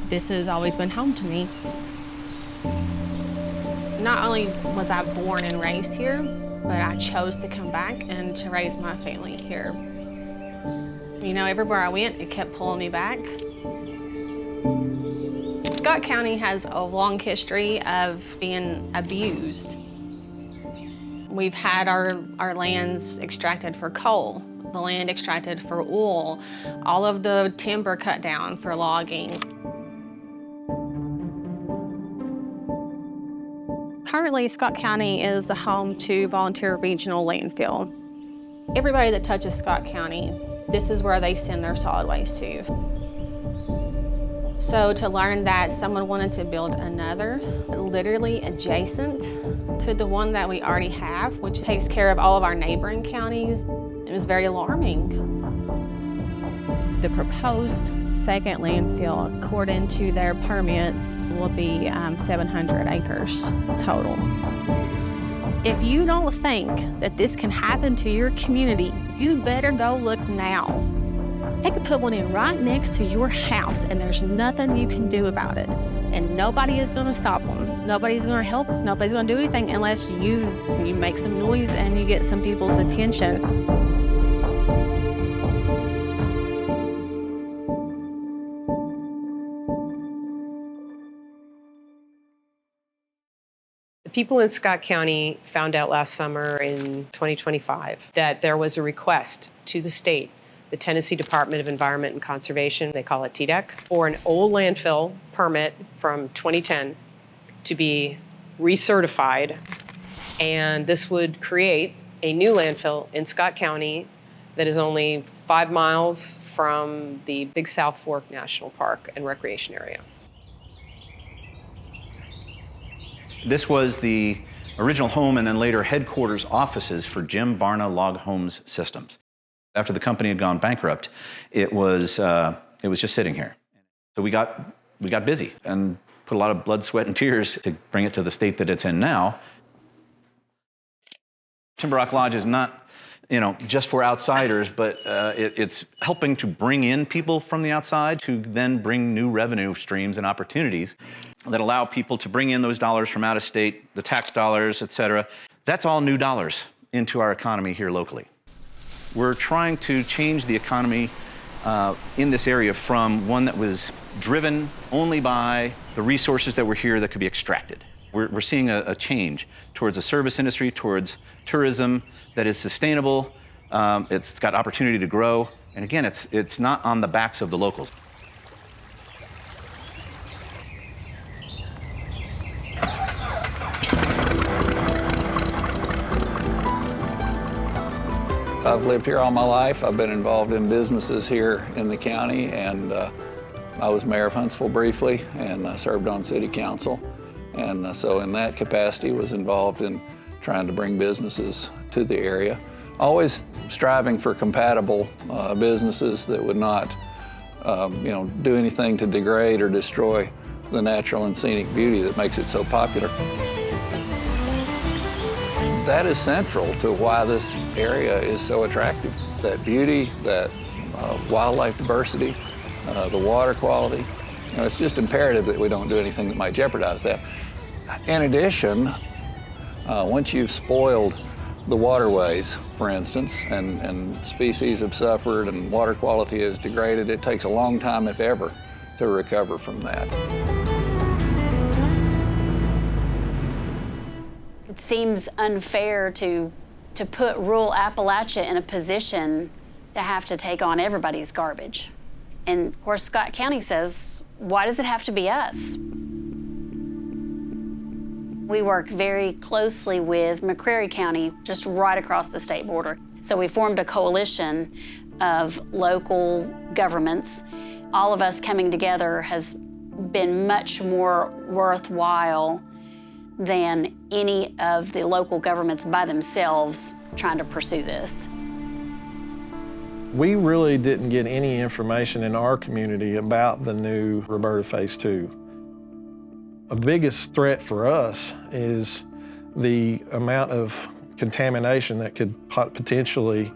This has always been home to me. Not only was I born and raised here, but I chose to come back and to raise my family here. You know, everywhere I went, it kept pulling me back. Scott County has a long history of being abused. We've had our lands extracted for coal, the land extracted for oil, all of the timber cut down for logging. Currently, Scott County is the home to Volunteer Regional Landfill. Everybody that touches Scott County, this is where they send their solid waste to. So to learn that someone wanted to build another, literally adjacent to the one that we already have, which takes care of all of our neighboring counties, it was very alarming. The proposed second landfill, according to their permits, will be 700 acres total. If you don't think that this can happen to your community, you better go look now. They could put one in right next to your house and there's nothing you can do about it. And nobody is gonna stop them. Nobody's gonna help, nobody's gonna do anything unless you make some noise and you get some people's attention. People in Scott County found out last summer in 2025 that there was a request to the state, the Tennessee Department of Environment and Conservation, they call it TDEC, for an old landfill permit from 2010 to be recertified. And this would create a new landfill in Scott County that is only 5 miles from the Big South Fork National Park and Recreation Area. This was the original home and then later headquarters offices for Jim Barna Log Homes Systems. After the company had gone bankrupt, it was just sitting here. So we got busy and put a lot of blood, sweat, and tears to bring it to the state that it's in now. Timber Rock Lodge is not, just for outsiders, but it's helping to bring in people from the outside to then bring new revenue streams and opportunities that allow people to bring in those dollars from out of state, the tax dollars, et cetera. That's all new dollars into our economy here locally. We're trying to change the economy in this area from one that was driven only by the resources that were here that could be extracted. We're seeing a change towards a service industry, towards tourism that is sustainable. It's got opportunity to grow. And again, it's not on the backs of the locals. I've lived here all my life. I've been involved in businesses here in the county, and I was mayor of Huntsville briefly, and I served on city council. And so in that capacity was involved in trying to bring businesses to the area. Always striving for compatible businesses that would not do anything to degrade or destroy the natural and scenic beauty that makes it so popular. That is central to why this area is so attractive. That beauty, that wildlife diversity, the water quality. It's just imperative that we don't do anything that might jeopardize that. In addition, once you've spoiled the waterways, for instance, and species have suffered and water quality is degraded, it takes a long time, if ever, to recover from that. It seems unfair to put rural Appalachia in a position to have to take on everybody's garbage. And of course, Scott County says, why does it have to be us? We work very closely with McCreary County, just right across the state border. So we formed a coalition of local governments. All of us coming together has been much more worthwhile than any of the local governments by themselves trying to pursue this. We really didn't get any information in our community about the new Roberta Phase 2. The biggest threat for us is the amount of contamination that could potentially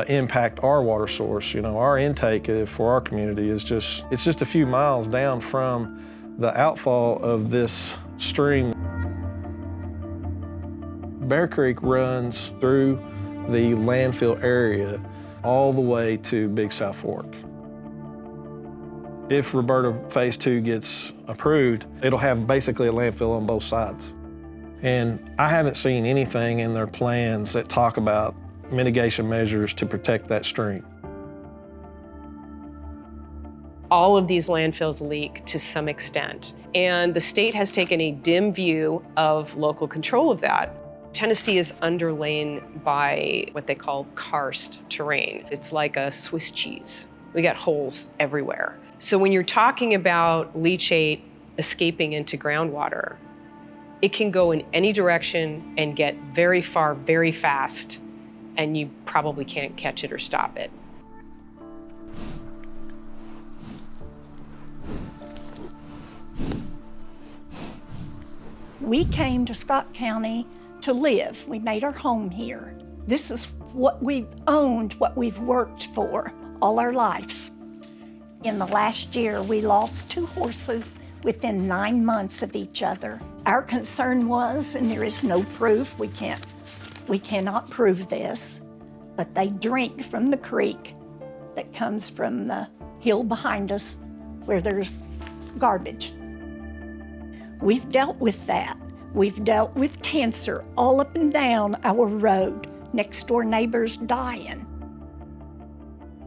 impact our water source. You know, our intake for our community is it's just a few miles down from the outfall of this stream. Bear Creek runs through the landfill area all the way to Big South Fork. If Roberta Phase 2 gets approved, it'll have basically a landfill on both sides. And I haven't seen anything in their plans that talk about mitigation measures to protect that stream. All of these landfills leak to some extent, and the state has taken a dim view of local control of that. Tennessee is underlain by what they call karst terrain. It's like a Swiss cheese. We got holes everywhere. So when you're talking about leachate escaping into groundwater, it can go in any direction and get very far, very fast, and you probably can't catch it or stop it. We came to Scott County to live. We made our home here. This is what we've owned, what we've worked for all our lives. In the last year, we lost 2 horses within 9 months of each other. Our concern was, and there is no proof, we cannot prove this, but they drink from the creek that comes from the hill behind us where there's garbage. We've dealt with that. We've dealt with cancer all up and down our road, next door neighbors dying.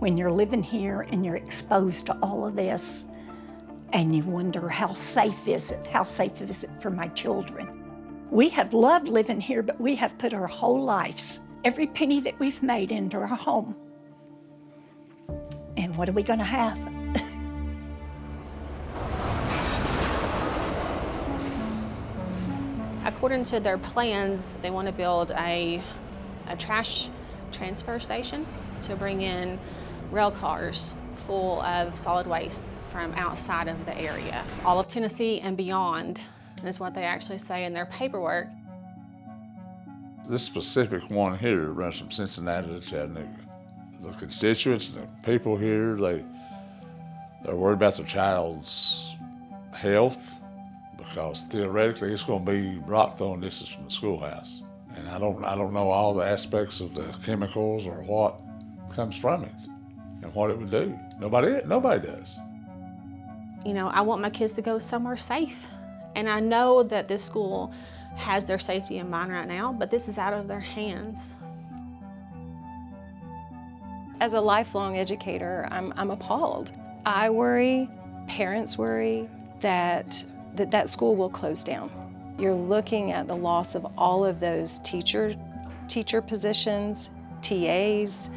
When you're living here and you're exposed to all of this, and you wonder how safe is it? How safe is it for my children? We have loved living here, but we have put our whole lives, every penny that we've made, into our home. And what are we gonna have? According to their plans, they want to build a trash transfer station to bring in rail cars full of solid waste from outside of the area. All of Tennessee and beyond is what they actually say in their paperwork. This specific one here runs from Cincinnati to Chattanooga. The constituents and the people here, they're worried about their child's health, because theoretically it's going to be rock throwing distance from the schoolhouse. And I don't know all the aspects of the chemicals or what comes from it and what it would do. Nobody does. You know, I want my kids to go somewhere safe. And I know that this school has their safety in mind right now, but this is out of their hands. As a lifelong educator, I'm appalled. I worry, parents worry that school will close down. You're looking at the loss of all of those teacher positions, TAs,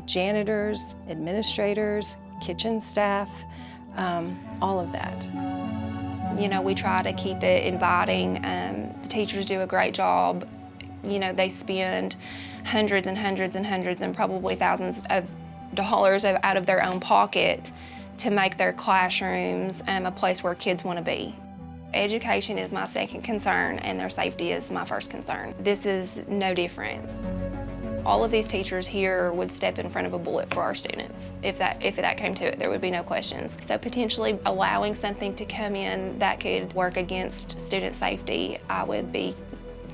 janitors, administrators, kitchen staff, all of that. You know, we try to keep it inviting. The teachers do a great job. You know, they spend hundreds and hundreds and hundreds and probably thousands of dollars out of their own pocket to make their classrooms a place where kids want to be. Education is my second concern, and their safety is my first concern. This is no different. All of these teachers here would step in front of a bullet for our students. If that came to it, there would be no questions. So potentially allowing something to come in that could work against student safety, I would be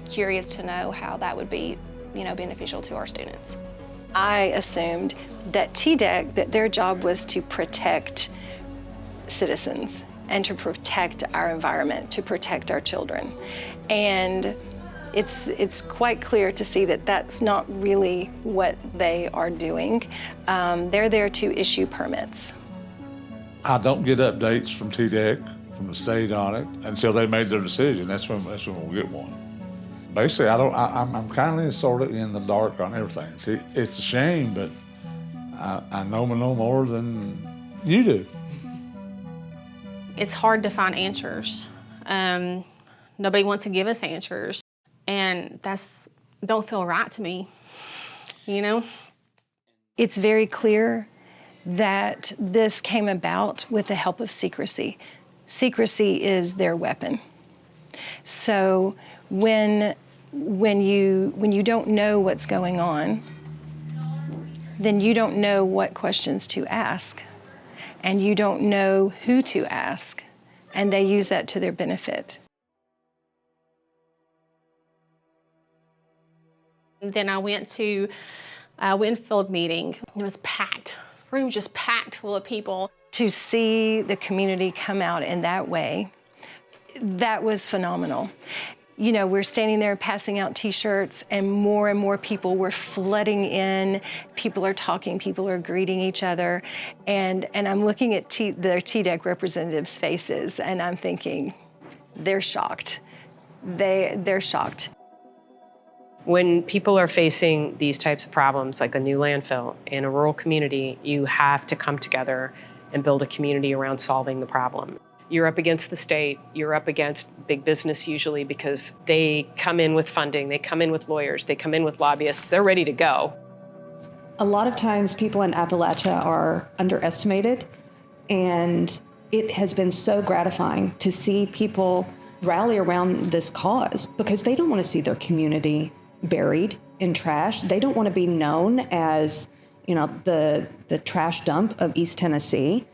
curious to know how that would be, beneficial to our students. I assumed that TDEC, that their job was to protect citizens and to protect our environment, to protect our children. And it's quite clear to see that that's not really what they are doing. They're there to issue permits. I don't get updates from TDEC, from the state on it, until they made their decision. That's when we'll get one. Basically, I'm kind of sort of in the dark on everything. It's a shame, but I know no more than you do. It's hard to find answers. Nobody wants to give us answers. And don't feel right to me, It's very clear that this came about with the help of secrecy. Secrecy is their weapon. So when you don't know what's going on, then you don't know what questions to ask, and you don't know who to ask, and they use that to their benefit. Then I went to a Winfield meeting. It was packed. The room was just packed full of people. To see the community come out in that way, that was phenomenal. You know, we're standing there passing out T-shirts, and more people were flooding in. People are talking, people are greeting each other, and I'm looking at their TDEC representatives' faces, and I'm thinking, they're shocked. They're shocked. When people are facing these types of problems, like a new landfill in a rural community, you have to come together and build a community around solving the problem. You're up against the state, you're up against big business usually, because they come in with funding, they come in with lawyers, they come in with lobbyists, they're ready to go. A lot of times people in Appalachia are underestimated, and it has been so gratifying to see people rally around this cause, because they don't want to see their community buried in trash. They don't want to be known as, you know, the trash dump of East Tennessee.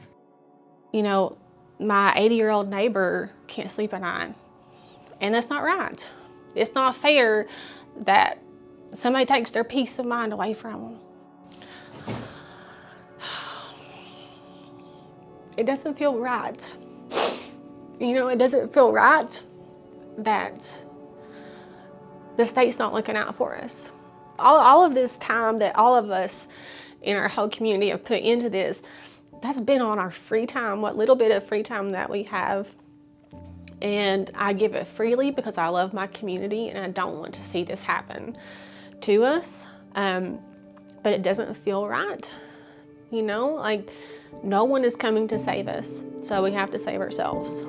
You know, my 80-year-old neighbor can't sleep at night, and that's not right. It's not fair that somebody takes their peace of mind away from them. It doesn't feel right. You know, it doesn't feel right that the state's not looking out for us. All of this time that all of us in our whole community have put into this, that's been on our free time, what little bit of free time that we have. And I give it freely because I love my community and I don't want to see this happen to us. But it doesn't feel right. You know, like no one is coming to save us, so we have to save ourselves.